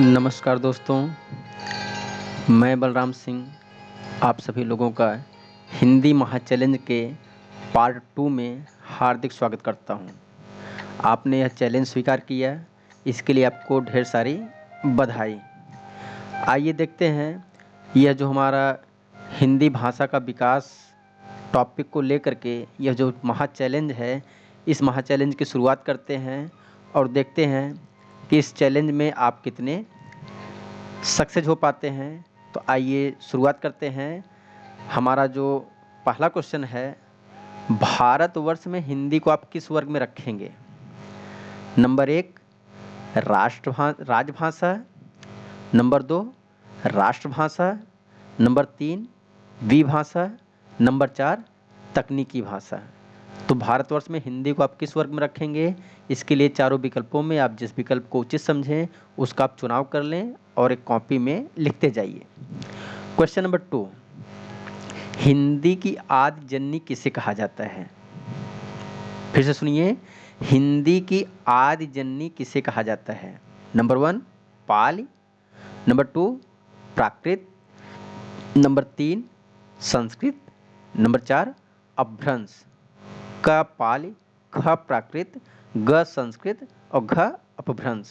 नमस्कार दोस्तों, मैं बलराम सिंह आप सभी लोगों का हिंदी महाचैलेंज के पार्ट 2 में हार्दिक स्वागत करता हूं। आपने यह चैलेंज स्वीकार किया, इसके लिए आपको ढेर सारी बधाई। आइए देखते हैं यह जो हमारा हिंदी भाषा का विकास टॉपिक को लेकर के यह जो महाचैलेंज है, इस महाचैलेंज की शुरुआत करते हैं और देखते हैं कि इस चैलेंज में आप कितने सक्सेस हो पाते हैं। तो आइए शुरुआत करते हैं। हमारा जो पहला क्वेश्चन है, भारतवर्ष में हिंदी को आप किस वर्ग में रखेंगे? नंबर 1 राजभाषा, नंबर 2 राष्ट्रभाषा, नंबर 3 विभाषा, नंबर 4 तकनीकी भाषा। तो भारतवर्ष में हिंदी को आप किस वर्ग में रखेंगे? इसके लिए चारों विकल्पों में आप जिस विकल्प को उचित समझें उसका आप चुनाव कर लें और एक कॉपी में लिखते जाइए। क्वेश्चन नंबर 2, हिंदी की आदि जननी किसे कहा जाता है? फिर से सुनिए, हिंदी की आदि जननी किसे कहा जाता है? नंबर 1 पाली, नंबर 2 प्राकृत, नंबर 3 संस्कृत, नंबर 4 अपभ्रंश। क पाली, ख प्राकृत, ग संस्कृत और घ अपभ्रंश।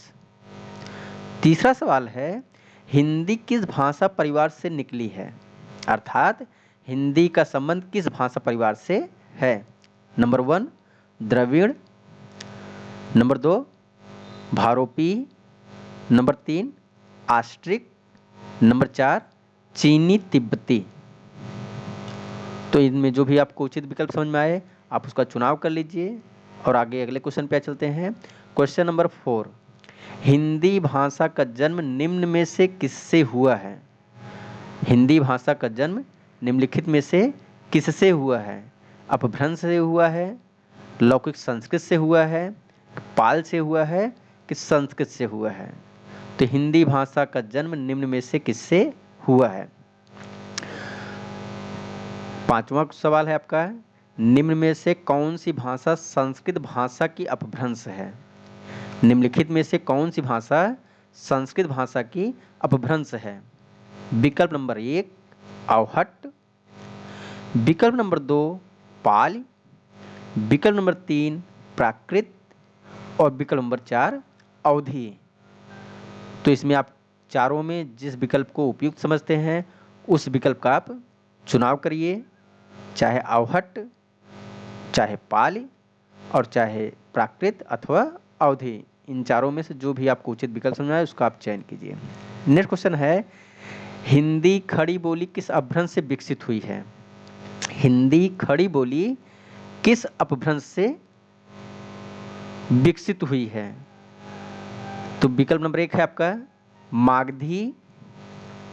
तीसरा सवाल है, हिंदी किस भाषा परिवार से निकली है? अर्थात हिंदी का संबंध किस भाषा परिवार से है? नंबर 1 द्रविड़, नंबर 2 भारोपी, नंबर 3 आस्ट्रिक, नंबर 4 चीनी तिब्बती। तो इनमें जो भी आपको उचित विकल्प समझ में आए आप उसका चुनाव कर लीजिए और आगे अगले क्वेश्चन पे चलते हैं। क्वेश्चन नंबर 4, हिंदी भाषा का जन्म निम्न में से किससे हुआ है? हिंदी भाषा का जन्म निम्नलिखित में से किससे हुआ है? अपभ्रंश से हुआ है, लौकिक संस्कृत से हुआ है, पाल से हुआ है कि संस्कृत से हुआ है? तो हिंदी भाषा का जन्म निम्न में से किससे हुआ है? पांचवा सवाल है आपका, निम्न में से कौन सी भाषा संस्कृत भाषा की अपभ्रंश है? निम्नलिखित में से कौन सी भाषा संस्कृत भाषा की अपभ्रंश है? विकल्प नंबर 1 अवहट्ट, विकल्प नंबर 2 पाली, विकल्प नंबर 3 प्राकृत और विकल्प नंबर 4 अवधी। तो इसमें आप चारों में जिस विकल्प को उपयुक्त समझते हैं उस विकल्प का आप चुनाव करिए, चाहे अवहट्ट, चाहे पाली और चाहे प्राकृत अथवा अवधी। इन चारों में से जो भी आपको उचित विकल्प समझ आए उसका आप चयन कीजिए। नेक्स्ट क्वेश्चन है, हिंदी खड़ी बोली किस अपभ्रंश से विकसित हुई है? हिंदी खड़ी बोली किस अपभ्रंश से विकसित हुई है? तो विकल्प नंबर 1 है आपका मागधी,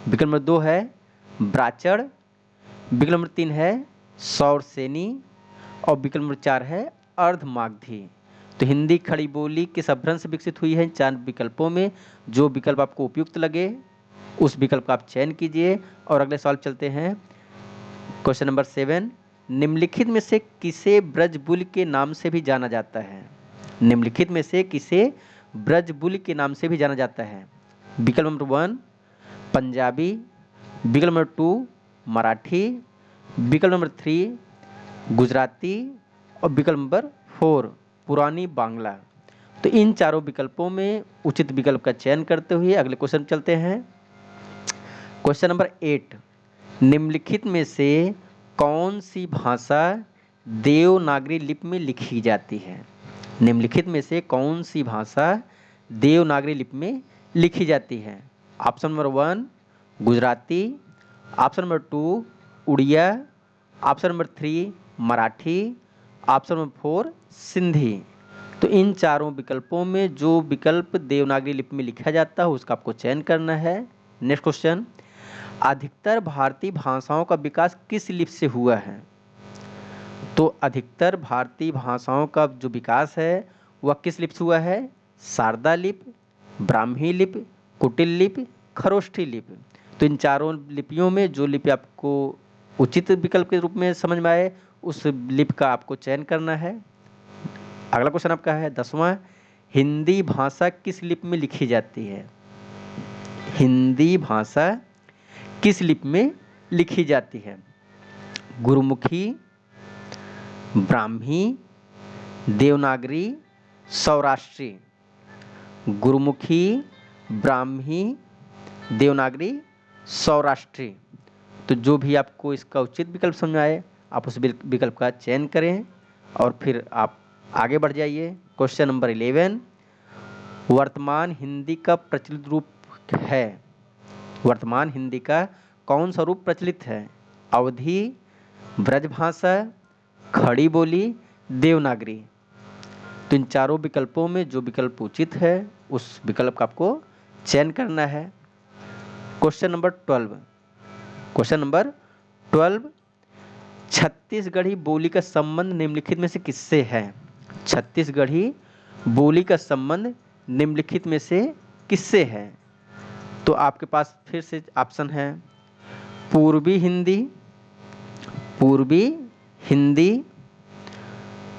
विकल्प नंबर 2 है ब्राचड़, विकल्प नंबर 3 है सौरसेनी और विकल्प नंबर 4 है अर्धमागधी। तो हिंदी खड़ी बोली किस अपभ्रंश से विकसित हुई है? चार विकल्पों में जो विकल्प आपको उपयुक्त लगे उस विकल्प का आप चयन कीजिए और अगले सवाल चलते हैं। क्वेश्चन नंबर 7, निम्नलिखित में से किसे ब्रजबुल के नाम से भी जाना जाता है? निम्नलिखित में से किसे ब्रजबुल के नाम से भी जाना जाता है? विकल्प नंबर 1 पंजाबी, विकल्प नंबर 2 मराठी, विकल्प नंबर 3 गुजराती और विकल्प नंबर 4 पुरानी बांग्ला। तो इन चारों विकल्पों में उचित विकल्प का चयन करते हुए अगले क्वेश्चन चलते हैं। क्वेश्चन नंबर 8, निम्नलिखित में से कौन सी भाषा देवनागरी लिपि में लिखी जाती है? निम्नलिखित में से कौन सी भाषा देवनागरी लिपि में लिखी जाती है? Option number 1 Gujarati, option number 2 Oriya, option number 3 Marathi, option number 4 Sindhi. तो इन चारों विकल्पों में जो विकल्प देवनागरी लिपि में लिखा जाता है उसका आपको चयन करना है। नेक्स्ट क्वेश्चन, अधिकतर भारतीय भाषाओं का विकास किस लिपि से हुआ है? तो अधिकतर भारतीय भाषाओं का जो विकास है वह किस लिपि से हुआ है? शारदा लिपि, ब्राह्मी लिपि, कुटिल लिपि, खरोष्ठी लिपि। तो इन चारों लिपियों में जो लिपि आपको उचित विकल्प के रूप में समझ में आए उस लिपि का आपको चयन करना है। अगला क्वेश्चन आपका है 10वां, हिंदी भाषा किस लिपि में लिखी जाती है? हिंदी भाषा किस लिपि में लिखी जाती है? गुरुमुखी, ब्राह्मी, देवनागरी, सौराष्ट्री। गुरुमुखी, ब्राह्मी, देवनागरी, सौराष्ट्री। तो जो भी आपको इसका उचित विकल्प समझ में आए आप उस विकल्प का चयन करें और फिर आप आगे बढ़ जाइए। क्वेश्चन नंबर 11, वर्तमान हिंदी का प्रचलित रूप है। वर्तमान हिंदी का कौन सा रूप प्रचलित है? अवधी, ब्रजभाषा, खड़ी बोली, देवनागरी। तो इन चारों विकल्पों में जो विकल्प उचित है उस विकल्प का आपको चयन करना है। Question number 12, question number 12, Chhattisgarhi बोली का संबंध निम्नलिखित में से किससे है? छत्तीसगढ़ी बोली का संबंध निम्नलिखित में से किससे है? तो आपके पास फिर से ऑप्शन है पूर्वी हिंदी, पूर्वी हिंदी,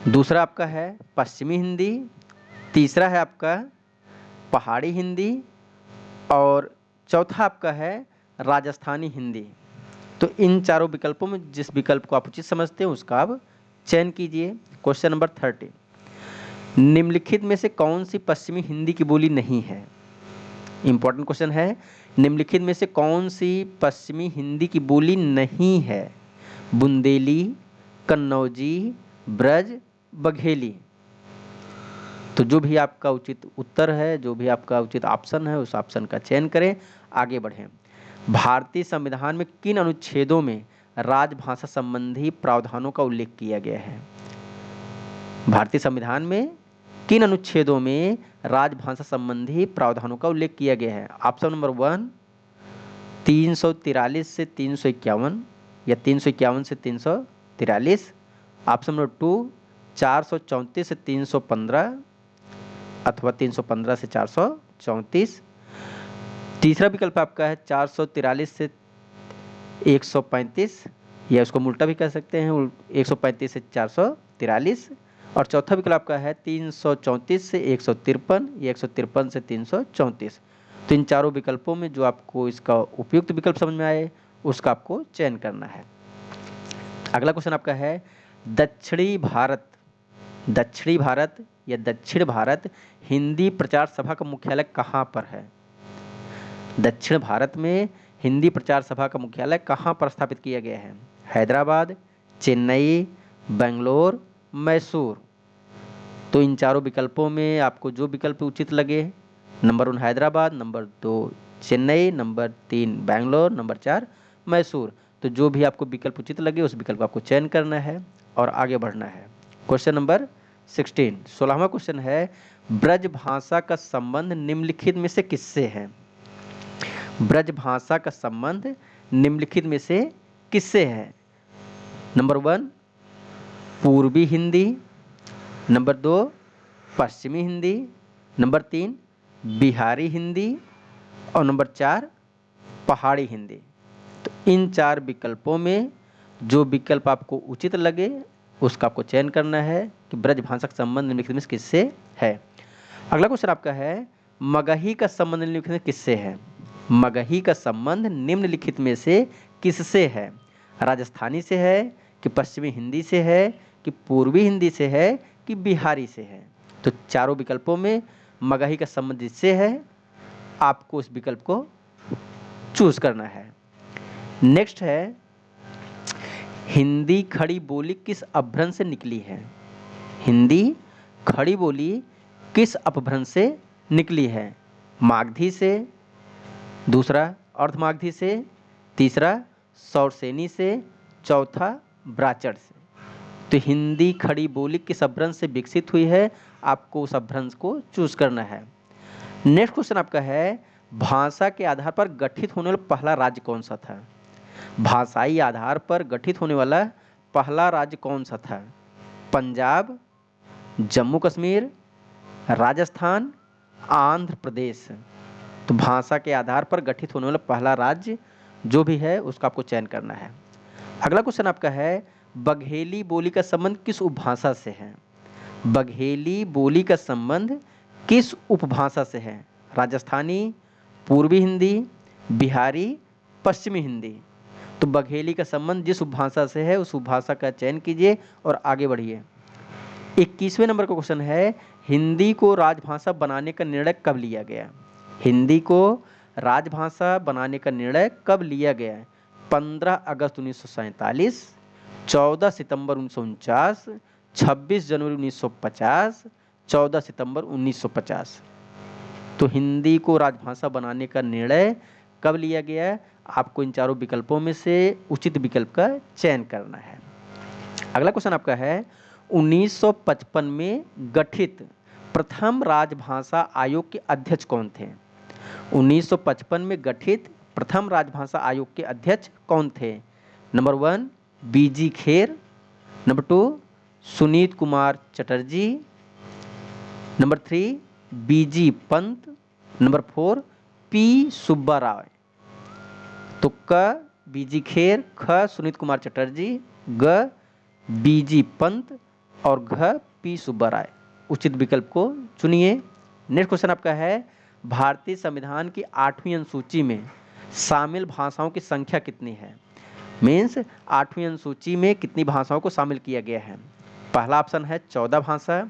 दूसरा आपका है पश्चिमी हिंदी, तीसरा है आपका पहाड़ी हिंदी और चौथा आपका है राजस्थानी हिंदी। तो इन चारों विकल्पों में जिस विकल्प को आप उचित समझते हैं उसका आप चयन कीजिए। क्वेश्चन नंबर 30, निम्नलिखित में से कौन सी पश्चिमी हिंदी की बोली नहीं है? इंपॉर्टेंट क्वेश्चन है। निम्नलिखित में से कौन सी पश्चिमी हिंदी की बोली नहीं है? बुंदेली, कन्नौजी, ब्रज, बघेली। तो जो भी आपका उचित उत्तर है, जो भी आपका उचित ऑप्शन है उस ऑप्शन का चयन करें, आगे बढ़ें। भारतीय संविधान में किन अनुच्छेदों में राजभाषा संबंधी प्रावधानों का उल्लेख किया गया है? भारतीय संविधान में किन अनुच्छेदों में राजभाषा संबंधी प्रावधानों का उल्लेख किया गया है? ऑप्शन नंबर 1 343 से 351 या 351 से 343। ऑप्शन नंबर 2 434 से 315 अथवा 315 से 434। तीसरा विकल्प आपका है 443 से 135 या उसको उल्टा भी कह सकते हैं 135 से 443। और चौथा विकल्प आपका है 334 से 153 या 153 से 334। तो इन चारों विकल्पों में जो आपको इसका उपयुक्त विकल्प समझ में आए उसका आपको चयन करना है। अगला क्वेश्चन आपका है दक्षिणी भारत या दक्षिण भारत हिंदी प्रचार सभा का मुख्यालय कहाँ पर है? दक्षिण भारत में हिंदी प्रचार सभा का मुख्यालय कहाँ पर स्थापित किया गया है? हैदराबाद, चेन्नई, बेंगलोर, मैसूर। तो इन चारों विकल्पों में आपको जो विकल्प उचित लगे, number 1 Hyderabad, number 2 Chennai, number 3 Bangalore, number 4 Mysore. तो जो भी आपको विकल्प उचित लगे उस विकल्प आपको चयन करना है और आगे बढ़ना है। क्वेश्चन नंबर 16वां क्वेश्चन है ब्रज भाषा का संबंध निम्नलिखित में से किससे है? ब्रज भाषा का संबंध निम्नलिखित में से किससे है? नंबर 1 पूर्वी हिंदी, नंबर 2 पश्चिमी हिंदी, नंबर 3 बिहारी हिंदी और नंबर 4 पहाड़ी हिंदी। तो इन चार विकल्पों में जो विकल्प आपको उचित लगे उसका आपको चयन करना है कि ब्रज भाषा का संबंध निम्नलिखित में किससे है। अगला क्वेश्चन आपका है मगही का संबंध निम्नलिखित में किससे है? मगही का संबंध निम्नलिखित में से किससे है? राजस्थानी से है कि पश्चिमी हिंदी से है कि पूर्वी हिंदी से है कि बिहारी से है? तो चारों विकल्पों में मगही का संबंध जिससे है आपको उस विकल्प को चूज करना है। नेक्स्ट है हिंदी खड़ी बोली किस अपभ्रंश से निकली है? हिंदी खड़ी बोली किस अपभ्रंश से निकली है? मागधी से, दूसरा अर्धमागधी से, तीसरा सौरसेनी से, चौथा ब्राचड़ से। तो हिंदी खड़ी बोली किस अपभ्रंश से विकसित हुई है आपको उस अपभ्रंश को चूज करना है। नेक्स्ट क्वेश्चन आपका है भाषा के आधार पर गठित होने वाला पहला राज्य कौन सा था? भाषाई आधार पर गठित होने वाला पहला राज्य कौन सा था? पंजाब, जम्मू कश्मीर, राजस्थान, आंध्र प्रदेश। तो भाषा के आधार पर गठित होने वाला पहला राज्य जो भी है उसका आपको चयन करना है। अगला क्वेश्चन आपका है बघेली बोली का संबंध किस उपभाषा से है? बघेली बोली का संबंध किस उपभाषा से है? राजस्थानी, पूर्वी हिंदी, बिहारी, पश्चिमी हिंदी। तो बघेली का संबंध जिस उपभाषा से है उस उपभाषा का चयन कीजिए और आगे बढ़िए। 21वें नंबर का क्वेश्चन है, हिंदी को राजभाषा बनाने का निर्णय कब लिया गया? हिंदी को राजभाषा बनाने का निर्णय कब लिया गया? 15 अगस्त 1947, 14 सितंबर 1949, 26 जनवरी 1950, 14 सितंबर 1950। तो हिंदी को राजभाषा बनाने का निर्णय कब लिया गया? आपको इन चारों विकल्पों में से उचित विकल्प का चयन करना है। अगला क्वेश्चन आपका है, 1955 में गठित प्रथम राजभाषा आयोग के अध्यक्ष कौन थे? 1955 में गठित प्रथम राजभाषा आयोग के अध्यक्ष कौन थे? नंबर 1 बीजी खेर, नंबर 2 सुनीत कुमार चटर्जी, नंबर 3 बीजी पंत, नंबर 4 पी सुब्बा राव। तो क बीजी खेर, ख सुनीत कुमार चटर्जी, ग बीजी पंत और घ पी सुब्बा राय। उचित विकल्प को चुनिए। नेक्स्ट क्वेश्चन आपका है, भारतीय संविधान की 8वीं अनुसूची में शामिल भाषाओं की संख्या कितनी है? मीन्स 8वीं अनुसूची में कितनी भाषाओं को शामिल किया गया है? पहला ऑप्शन है 14 भाषा,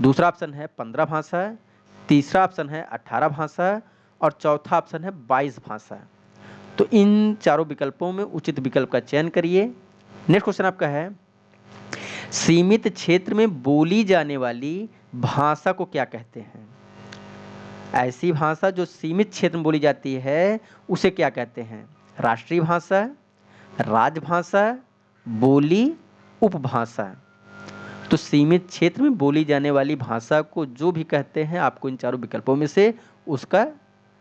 दूसरा ऑप्शन है 15 भाषा, तीसरा ऑप्शन है 18 भाषा और चौथा ऑप्शन है 22 भाषा। तो इन चारों विकल्पों में उचित विकल्प का चयन करिए। नेक्स्ट क्वेश्चन आपका है, सीमित क्षेत्र में बोली जाने वाली भाषा को क्या कहते हैं? ऐसी भाषा जो सीमित क्षेत्र में बोली जाती है उसे क्या कहते हैं? राष्ट्रीय भाषा, राजभाषा, बोली, उपभाषा। तो सीमित क्षेत्र में बोली जाने वाली भाषा को जो भी कहते हैं आपको इन चारों विकल्पों में से उसका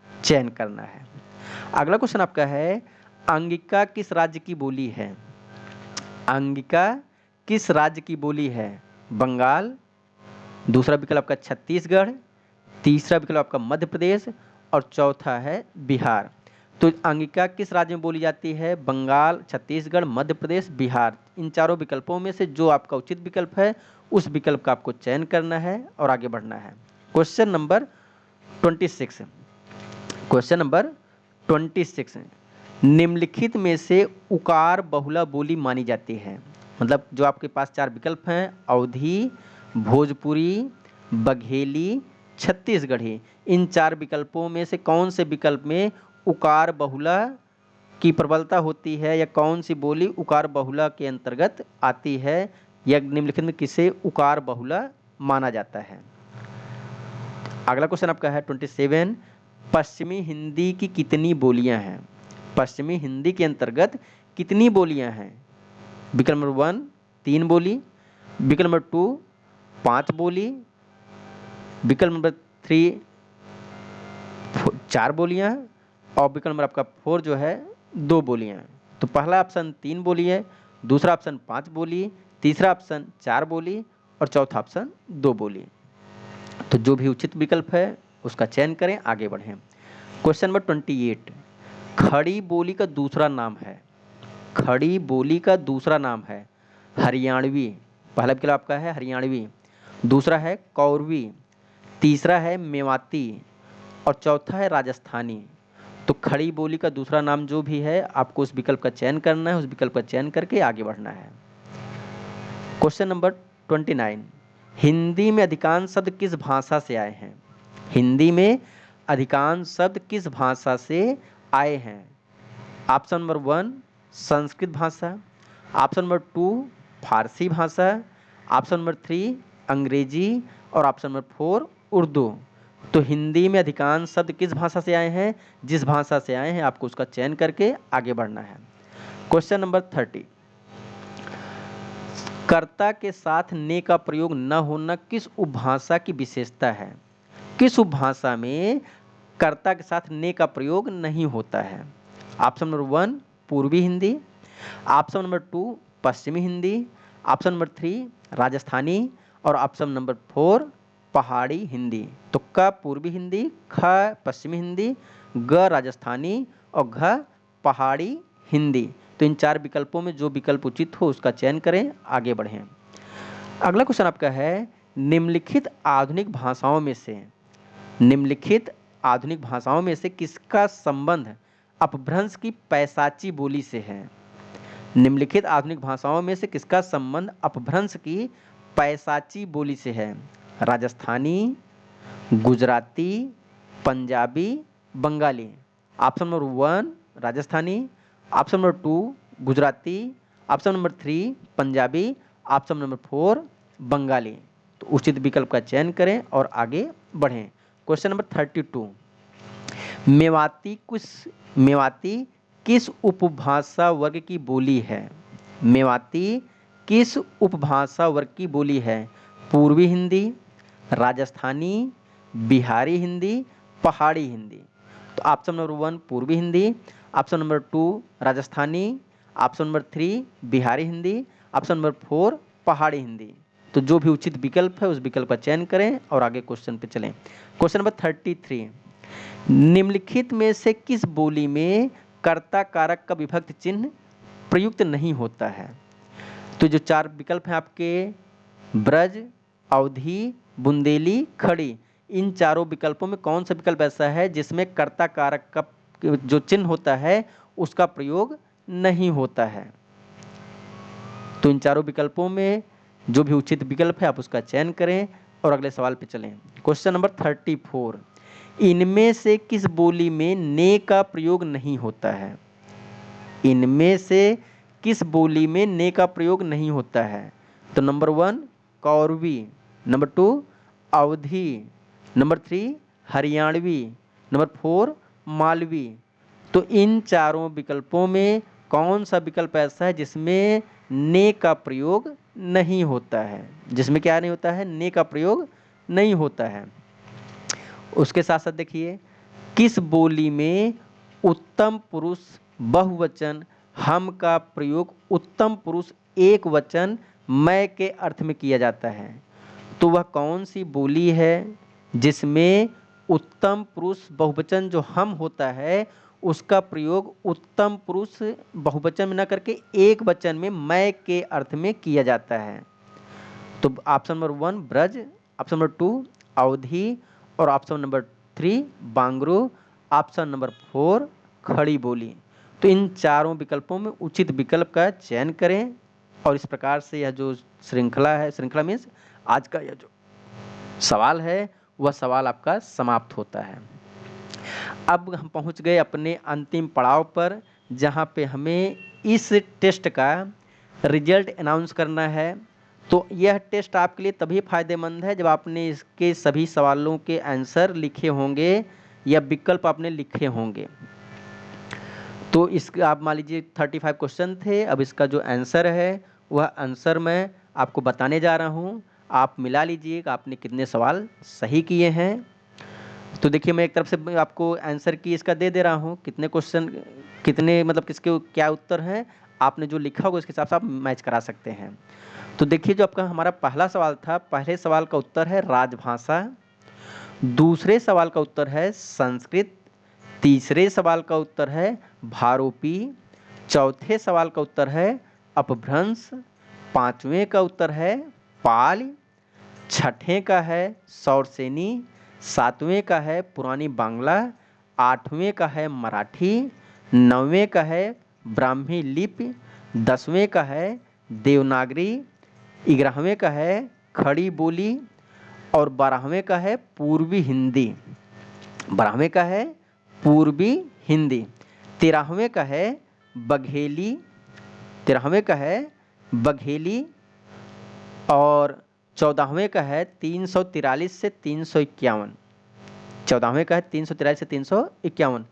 चयन करना है। अगला क्वेश्चन आपका है, अंगिका किस राज्य की बोली है? अंगिका किस राज्य की बोली है? बंगाल, दूसरा विकल्प आपका छत्तीसगढ़, तीसरा विकल्प आपका मध्य प्रदेश और चौथा है बिहार। तो अंगिका किस राज्य में बोली जाती है? बंगाल, छत्तीसगढ़, मध्य प्रदेश, बिहार। इन चारों विकल्पों में से जो आपका उचित विकल्प है उस विकल्प का आपको चयन करना है और आगे बढ़ना है। Question number 26। क्वेश्चन नंबर 26, निम्नलिखित में से उकार बहुला बोली मानी जाती है? मतलब जो आपके पास चार विकल्प हैं, अवधी, भोजपुरी, बघेली, छत्तीसगढ़ी। इन चार विकल्पों में से कौन से विकल्प में उकार बहुला की प्रबलता होती है या कौन सी बोली उकार बहुला के अंतर्गत आती है या निम्नलिखित में किसे उकार बहुला माना जाता है? अगला क्वेश्चन आपका है 27, पश्चिमी हिंदी की कितनी बोलियां हैं? पश्चिमी हिंदी के अंतर्गत कितनी बोलियां हैं? विकल्प नंबर 1 3 बोली, विकल्प नंबर 2 5 बोली, विकल्प नंबर 3 4 बोलियां और विकल्प नंबर आपका 4 जो है 2 बोलियां। तो पहला ऑप्शन 3 बोली है, दूसरा ऑप्शन 5 बोली, तीसरा ऑप्शन 4 बोली और चौथा ऑप्शन 2 बोली। तो जो भी उचित विकल्प है उसका चयन करें, आगे बढ़ें। क्वेश्चन नंबर 28, खड़ी बोली का दूसरा नाम है? खड़ी बोली का दूसरा नाम है हरियाणवी। पहला विकल्प आपका है हरियाणवी, दूसरा है कौरवी, तीसरा है मेवाती और चौथा है राजस्थानी। तो खड़ी बोली का दूसरा नाम जो भी है आपको उस विकल्प का चयन करना है, उस विकल्प का चयन करके आगे बढ़ना है। क्वेश्चन नंबर 29, हिंदी में अधिकांश शब्द किस भाषा से आए हैं? हिंदी में अधिकांश शब्द किस भाषा से आए हैं? ऑप्शन नंबर 1 संस्कृत भाषा, ऑप्शन नंबर 2 फारसी भाषा, ऑप्शन नंबर 3 अंग्रेजी और ऑप्शन नंबर 4 उर्दू। तो हिंदी में अधिकांश शब्द किस भाषा से आए हैं? जिस भाषा से आए हैं आपको उसका चयन करके आगे बढ़ना है। क्वेश्चन नंबर 30, कर्ता के साथ ने का प्रयोग न होना किस उपभाषा की विशेषता है? किस उपभाषा में कर्ता के साथ ने का प्रयोग नहीं होता है? ऑप्शन नंबर 1 पूर्वी हिंदी, ऑप्शन नंबर 2 पश्चिमी हिंदी, ऑप्शन नंबर 3 राजस्थानी और ऑप्शन नंबर 4 पहाड़ी हिंदी। तो क पूर्वी हिंदी, ख पश्चिमी हिंदी, ग राजस्थानी और घ पहाड़ी हिंदी। तो इन चार विकल्पों में जो विकल्प उचित हो उसका चयन करें, आगे बढ़ें। अगला क्वेश्चन आपका है, निम्नलिखित आधुनिक भाषाओं में से निम्नलिखित आधुनिक भाषाओं में से किसका संबंध अपभ्रंश की पैशाची बोली से है? निम्नलिखित आधुनिक भाषाओं में से किसका संबंध अपभ्रंश की पैशाची बोली से है? Rajasthani, Gujarati, Punjabi, Bengali. Option number 1 Rajasthani, option number 2 Gujarati, option number 3 Punjabi, option number 4 Bengali. तो उचित विकल्प का चयन करें और आगे बढ़ें। क्वेश्चन नंबर 32, मेवाती किस उपभाषा वर्ग की बोली है? मेवाती किस उपभाषा वर्ग की बोली है? पूर्वी हिंदी, राजस्थानी, बिहारी हिंदी, पहाड़ी हिंदी। तो ऑप्शन नंबर 1 पूर्वी Hindi, option number 2 Rajasthani, option number 3 Bihari Hindi, option number 4 पहाड़ी हिंदी। तो जो भी उचित विकल्प है उस विकल्प का चयन करें और आगे क्वेश्चन पे चलें। क्वेश्चन नंबर 33, निम्नलिखित में से किस बोली में कर्ता कारक का विभक्ति चिन्ह प्रयुक्त नहीं होता है? तो जो 4 विकल्प हैं आपके, ब्रज, अवधी, बुंदेली, खड़ी, इन चारों विकल्पों में कौन सा विकल्प ऐसा है जिसमें कर्ता कारक का जो चिन्ह होता है उसका प्रयोग नहीं होता है? तो इन चारों विकल्पों में जो भी उचित विकल्प है आप उसका चयन करें और अगले सवाल पे चलें। क्वेश्चन नंबर 34, इनमें से किस बोली में ने का प्रयोग नहीं होता है? इनमें से किस बोली में ने का प्रयोग नहीं होता है? तो नंबर 1 कौरवी, नंबर 2 अवधी, नंबर 3 हरियाणवी, नंबर 4 मालवी। तो इन चारों विकल्पों में कौन सा विकल्प ऐसा है जिसमें ने का प्रयोग नहीं होता है? जिसमें क्या नहीं होता है? ने का प्रयोग नहीं होता है। उसके साथ साथ देखिए, किस बोली में उत्तम पुरुष बहुवचन हम का प्रयोग उत्तम पुरुष एक वचन मैं के अर्थ में किया जाता है? तो वह कौन सी बोली है जिसमें उत्तम पुरुष बहुवचन जो हम होता है उसका प्रयोग उत्तम पुरुष बहुवचन में न करके एक वचन में मैं के अर्थ में किया जाता है? तो option number 1 Braj, option number 2 Awadhi और option number 3 Bangaru, option number 4 Khari बोली। तो इन चारों विकल्पों में उचित विकल्प का चयन करें और इस प्रकार से यह जो श्रृंखला मीन्स आज का यह जो सवाल है वह सवाल आपका समाप्त होता है। अब हम पहुंच गए अपने अंतिम पड़ाव पर जहां पे हमें इस टेस्ट का रिजल्ट अनाउंस करना है। तो यह टेस्ट आपके लिए तभी फायदेमंद है जब आपने इसके सभी सवालों के आंसर लिखे होंगे या विकल्प आपने लिखे होंगे। तो इसका आप मान लीजिए 35 क्वेश्चन थे, अब इसका जो आंसर है वह आंसर मैं आपको बताने जा रहा हूँ। आप मिला लीजिए कि आपने कितने सवाल सही किए हैं। तो देखिए मैं एक तरफ से आपको आंसर की इसका दे दे रहा हूँ, कितने क्वेश्चन कितने मतलब किसके क्या उत्तर हैं, आपने जो लिखा होगा उसके हिसाब से आप मैच करा सकते हैं। तो देखिए जो आपका हमारा पहला सवाल था, पहले सवाल का उत्तर है राजभाषा, दूसरे सवाल का उत्तर है संस्कृत, तीसरे सवाल का उत्तर है भारोपी, चौथे सवाल का उत्तर है अपभ्रंश, पांचवें का उत्तर है पाल, छठे का है सौरसेनी, सातवें का है पुरानी बांग्ला, आठवें का है मराठी, नौवें का है ब्राह्मी लिपि, 10वें का है देवनागरी, 11वें का है खड़ी बोली और 12वें का है पूर्वी हिंदी। 12वें का है पूर्वी हिंदी, 13वें का है बघेली, 13वें का है बघेली और 14वें का है 343 से 351, 14वें का है 343 से 351,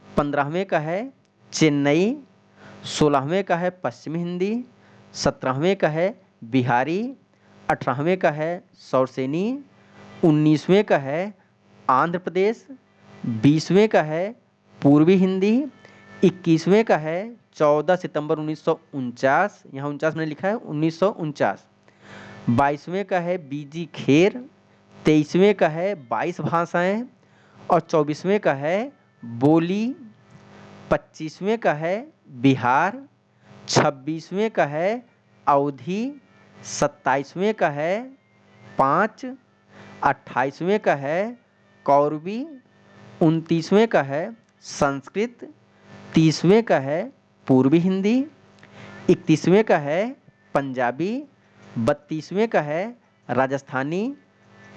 15वें का है चेन्नई, 16वें का है पश्चिमी हिंदी, 17वें का है बिहारी, 18वें का है सौरसेनी, 19वें का है आंध्र प्रदेश, 20वें का है पूर्वी हिंदी, 21वें का है 14 सितंबर 1949, यहाँ 49 मैंने लिखा है 1949, 22वें का है बीजी खेर, 23वें का है 22 भाषाएं और 24वें का है बोली, 25वें का है बिहार, 26वें का है अवधी, 27वें का है 5, 28वें का है कौरवी 29वें का है संस्कृत, 30वें का है पूर्वी हिंदी, 31वें का है पंजाबी, 32वें का है राजस्थानी,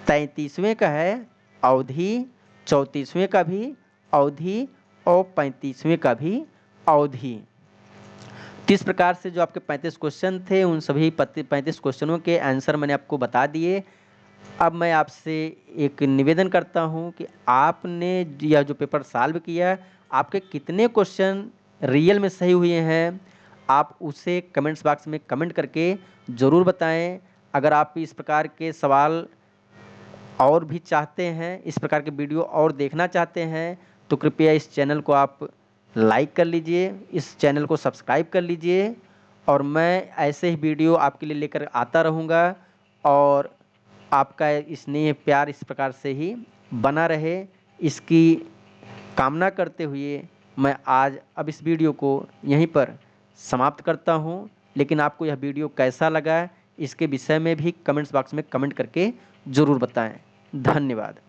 33वें का है अवधी, 34वें का भी अवधी और 35वें का भी अवधी। तो इस प्रकार से जो आपके 35 क्वेश्चन थे उन सभी 35 क्वेश्चनों के आंसर मैंने आपको बता दिए। अब मैं आपसे एक निवेदन करता हूं कि आपने यह जो पेपर सॉल्व किया, आपके कितने क्वेश्चन रियल में सही हुए हैं, आप उसे कमेंट्स बॉक्स में कमेंट करके ज़रूर बताएं। अगर आप इस प्रकार के सवाल और भी चाहते हैं, इस प्रकार के वीडियो और देखना चाहते हैं, तो कृपया इस चैनल को आप लाइक कर लीजिए, इस चैनल को सब्सक्राइब कर लीजिए और मैं ऐसे ही वीडियो आपके लिए लेकर आता रहूँगा और आपका स्नेह प्यार इस प्रकार से ही बना रहे, इसकी कामना करते हुए मैं आज अब इस वीडियो को यहीं पर समाप्त करता हूं। लेकिन आपको यह वीडियो कैसा लगा इसके विषय में भी कमेंट्स बॉक्स में कमेंट करके ज़रूर बताएं। धन्यवाद।